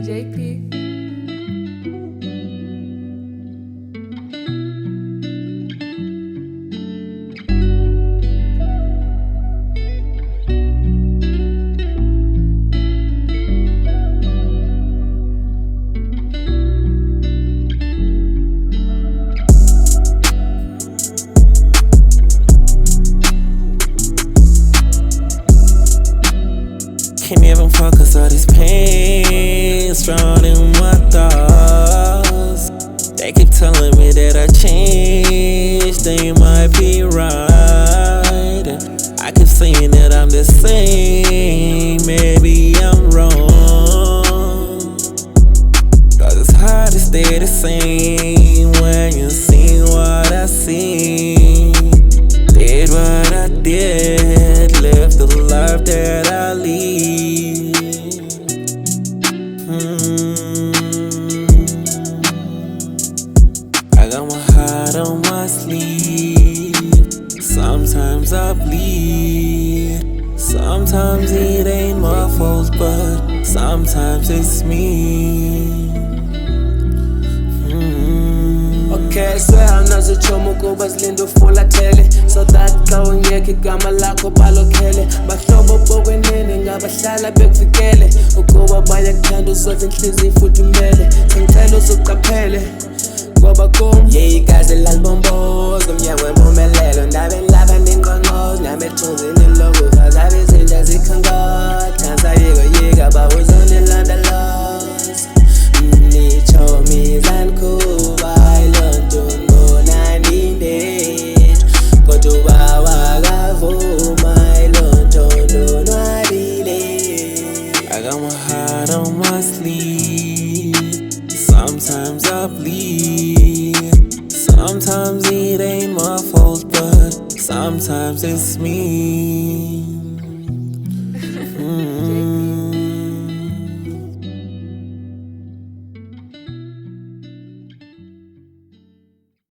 JP. Can't even focus all this pain strong in my thoughts. They keep telling me that I changed, they might be right. I keep saying that I'm the same, maybe I'm wrong. Cause it's hard to stay the same when you see what I see. Did what I did, live the life that I lead. I got my heart on my sleeve. Sometimes I bleed. Sometimes it ain't my fault, but sometimes it's me. Okay, swear nazichomo kuba zilindo fulathele so that xa ungekho igama lakho balokhele bahlobo bokwenene ngabahlala bekuvikele ukuba bayakuthanda uzothi inhliziyo ifudumele sengicela uzuqaphele ngoba kum yeyikazi lalibomboza umnyango wempumelelo ndabeni laba ningqongqoza namethunzini lokufazi abezinja zikhankotha sayikoyika bawuzondilanda los nitsho mizanikuba I got my heart on my sleeve. Sometimes I bleed. Sometimes it ain't my fault, but sometimes it's me.